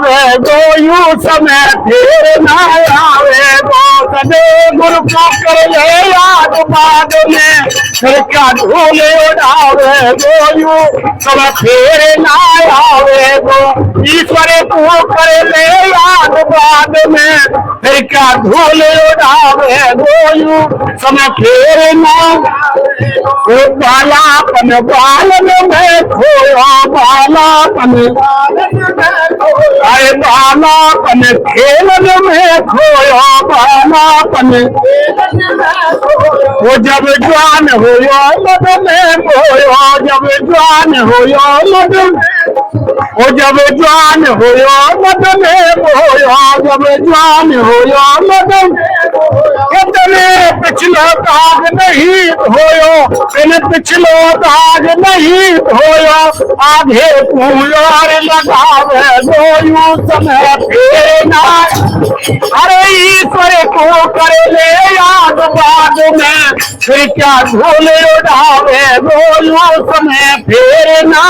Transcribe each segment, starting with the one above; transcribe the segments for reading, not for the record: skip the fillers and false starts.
आवे गो यूं समय फिर ना आवे गो सदे गुरु को कर ले याद बाद में फिर क्या धूल उड़ावे गो यूं समय फिर ना आवे गो ईश्वर को कर ले याद बाद में फिर क्या धूल उड़ावे गो यूं समय फिर ना वो बालापन बालन में खोया बालापन अरे बालापन खेलन में खोया बालापन वो जब जवान हो मद में खोया जब जवान हो मद वो जब जवान हो मद में खोया जब जवान हो मद इतने पिछलो दाग नहीं होयो इन पिछलो दाग नहीं होयो आधे फूलार लगावे गोयू समय फेना अरे ईश्वर को कर ले याद बाद में फिर क्या धूल उड़ावे गोयू समय फेरना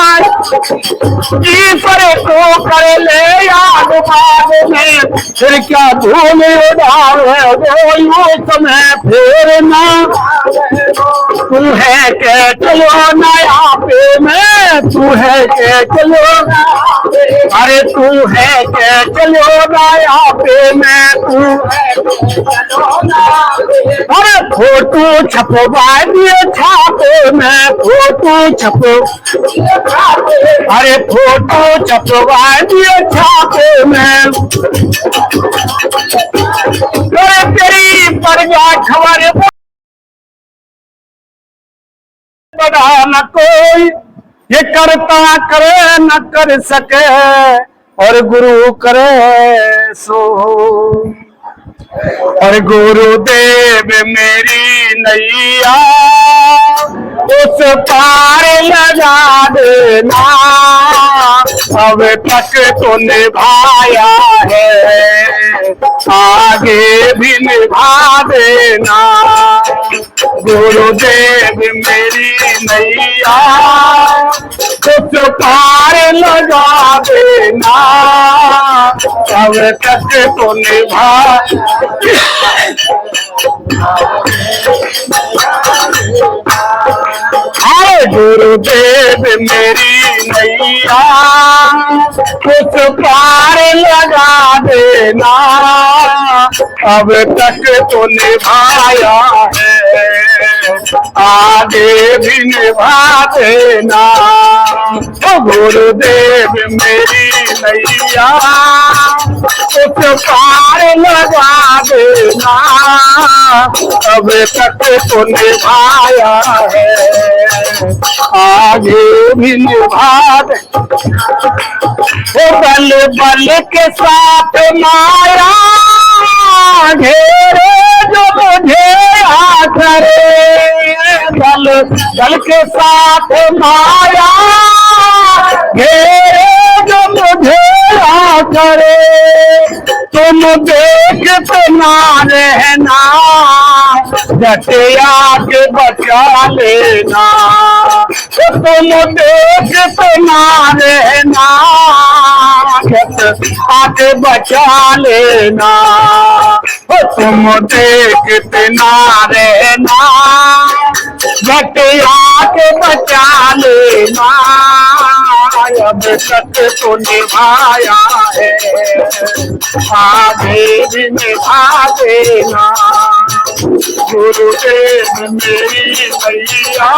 ईश्वर को कर ले याद बाद में फिर क्या धूल उड़ावे गोयू समय फेरना तू है के चलो नया पे में तू है के चलो अरे तू है के चलो नया पे में तू अरे फोटो छपवा दिए छापे में फोटो छपो अरे फोटो छपवा दिए छापे में अरे तेरी प्रजा खबर बड़ा न कोई ये करता करे न कर सके और गुरु करे सो और गुरुदेव मेरी नैया उस पार लगा देना अब तक तो निभाया है आगे भी निभा देना गुरुदेव मेरी नैया कुछ पार लगा देना अब तक तो निभा अरे गुरुदेव मेरी नैया कुछ पार लगा देना अब तक तो निभाया है आगे भी निभा देना गुरुदेव मेरी नैया कुछ पार लगा देना अब तक तो निभाया है आगे भी निभा दे बल बल के साथ माया घेरे जो मुझे आखरे बल बल के साथ माया घेरे जो मुझे आखरे तुम देखते ना रहना जटिया के बचा लेना तुम देखते ना रहना आके बचा लेना तुम देखते ना रहना जटिया के बचा लेना अब तक तो निभाया है आगे भी निभा देना गुरुदेव मेरी नैया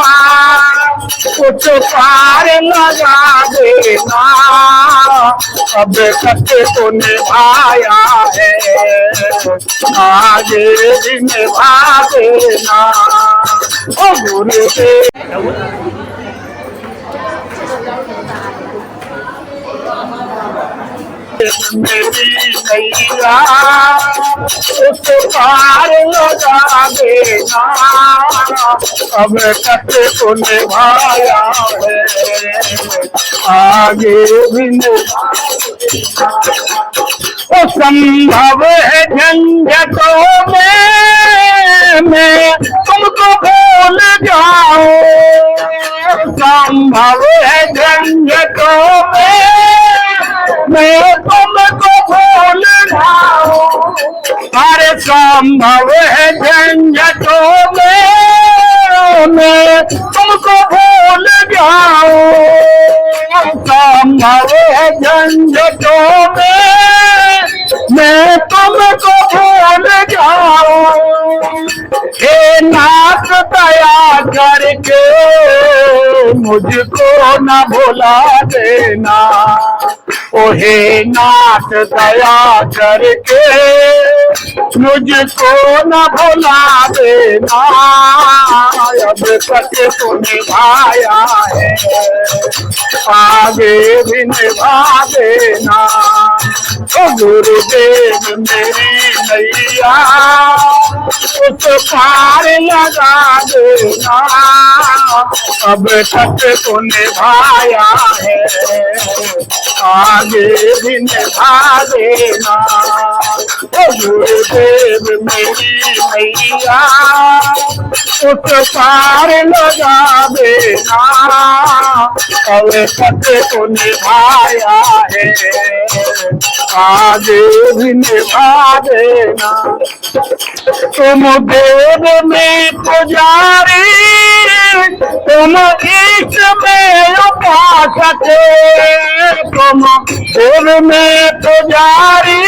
कुछ पार लगा देना अब तक तो निभाया है आगे भी निभा देना ओ गुरुदेव मेरी नैया उस पार लगा देना अब तक तो निभाया है आगे भी वो संभव है झंझटों में मैं तुमको भूल जाऊं संभव है झंझटों में मैं तुमको भूल जाऊं, अरे संभव है झंझटों में मैं तुमको भूल जाऊं, संभव है झंझटों में मैं तुमको भूल जाऊं। हे नाथ दया करके मुझको न भुला देना, ओ हे नाथ दया करके मुझको न भुला देना। अब तक तो निभाया है, आगे भी निभा देना। ओ गुरुदेव मेरी नैया उस पार लगा देना। अब तक तो निभाया है, आगे भी निभा देना। ओ गुरुदेव मेरी नैया उस पार लगा देना। अब तक तो निभाया है, आगे भी निभा देना। तुम देव में पुजारी, तुम इष्ट में उपासक, तुम देव में पुजारी,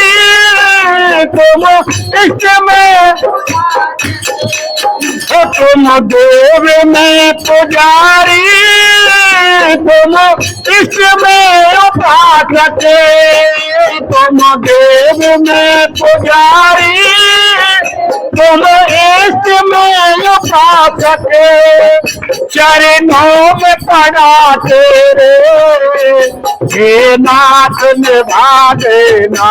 तुम इष्ट में, तुम देव में पुजारी, तुम इष्ट में उपासक, तुम देव में पुजारी, तुम इष्ट में उपासक। चरणों में पड़ा तेरे हे नाथ निभा देना,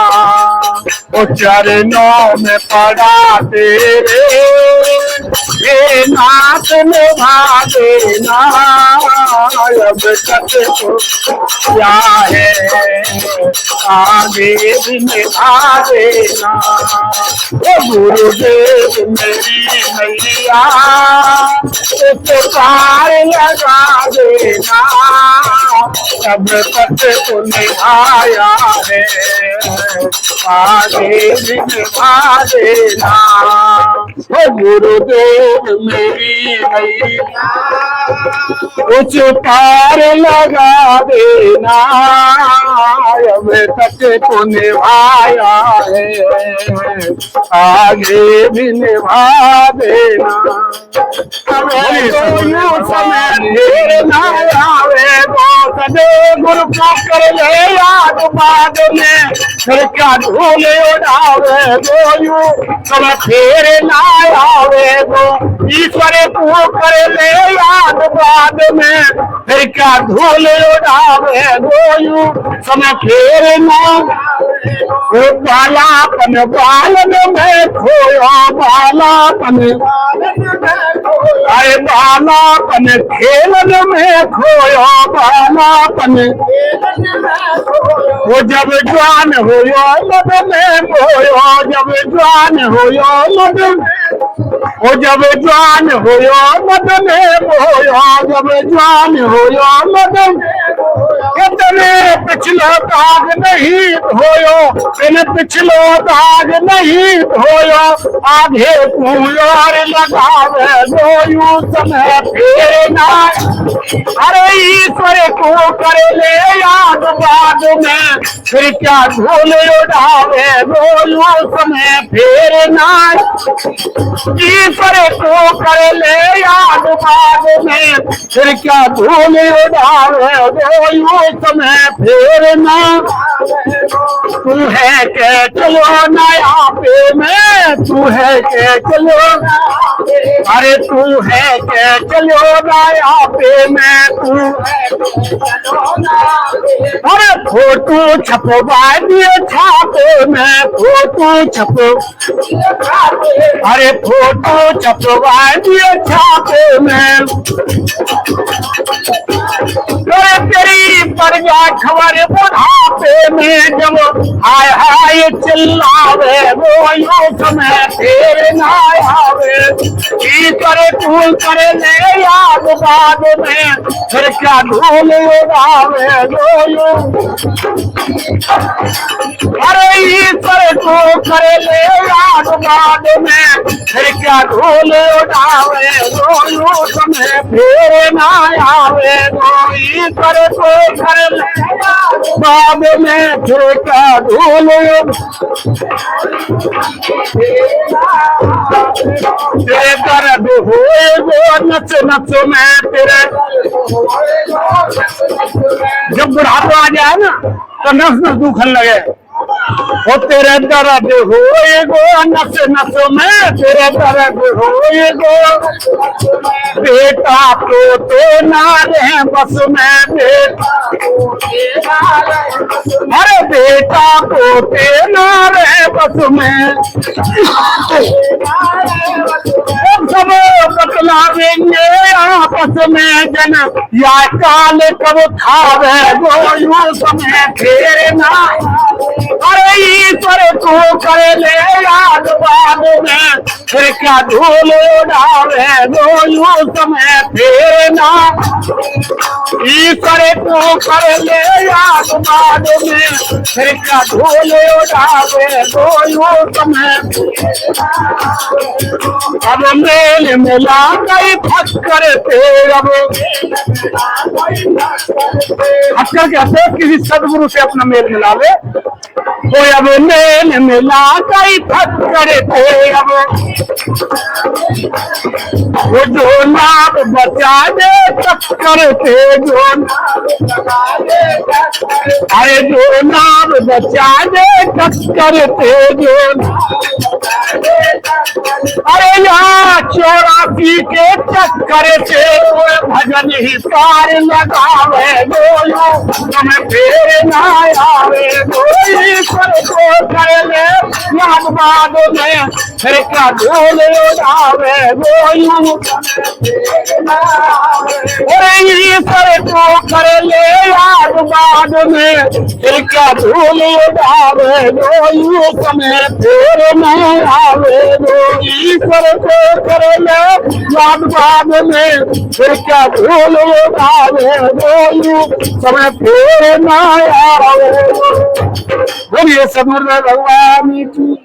ओ चरणों में पड़ा तेरे हे नाथ निभा देना। अब तक तो क्या है, आगे भी निभा देना। ओ गुरुदेव मेरी नैया उस पार लगा देना। अब तक तो निभाया है, आगे भी निभा देना। ओ गुरुदेव मेरी नैया उस पार लगा देना। अब तक तो निभाया है, आगे भी निभा देना। समय ढेर ना आवे गो सदे गुरु को कर ले याद बाद में, फिर क्या धूल उड़ावे गो यू समय फिर ना आवे गो। ईश्वर को कर ले याद बाद में, फिर क्या धूल उड़ावे गो यू समय फिर ना। बालापन बालन में खोया, बालापन अरे बालापन खेलन में खोया, बालापन वो जब जवान होयो मद में बोयो, जब जवान होयो मद वो जब जवान होयो मद में बोयो, जब जवान होयो मद इतने पिछलो दाग नहीं होयो, इन पिछलो दाग नहीं होयो। आगे कुंवर लगावे गोयू समय फिर ना। अरे ईश्वर को कर ले याद बाद में, फिर क्या धूल उड़ावे गोयू समय फिर ना। ईश्वर को कर ले याद बाद में, फिर क्या धूल उड़ावे गोयू समय फिर ना। तू है के चलो नया पे में, तू है के चलो, अरे तू है के चलो नया पे में, तू अरे फोटो छपवा दिए छापे में, फोटो छपो, अरे फोटो छपवा दिए छापे में। तेरी पर जा खबर बुढ़ापे में जब हाय हाय चिल्लावे वो यो समय तेरे ना आवे की करे तू करे ले याद बाद में फिर क्या धूल उड़ावे यो अरे ईश्वर को करे ले याद बाद में फिर क्या धूल उड़ावे यो समय फिर ना आवे ईश्वर को करे ले बाद में फिर क्या धूल तेरे दर्द हुए वो नच नच में तेरे जब बुढ़ापा आ जाए ना तो नस नस दुखन लगे वो तेरे दर्द होएगो नस नस में तेरे दर्द होएगो बेटा पोते ना रहे बस में बेटा अरे बेटा पोते ना रहे बस में सब बतलावेंगे आपस में जन या काल कब खावे वो समय फेरे ना अरे ईश्वर को करे ले याद बाद में फिर क्या धूल उड़ावे वो समय फेरे ना ईश्वर को करे ले याद बाद में फिर क्या धूल उड़ावे वो समय अब मेल मिला गई फक्कर अब फक्कर कहते किसी सदगुरु से अपना मेल मिला ले कोई अब मेल मिला गई फक्कर अब वो जो नाम बचा दे टक्कर थे जो अरे जो नाम बचा दे टक्कर थे जो अरे यहाँ 84 के चक्कर से भजन ही पार लगावे बोलो तुम्हें फेर ना आवे ईश्वर को कर ले याद बाद में फिर क्या धूल उड़ावे बोलो अरे ईश्वर को कर ले याद बाद में फिर क्या धूल उड़ावे बोलो तुम्हें फेर ना आवे ईश्वर को कर ले याद बाद में फिर क्या धूल उड़ावे बोलू समय फेर ना आवे बोलिए सदगुरु भगवान की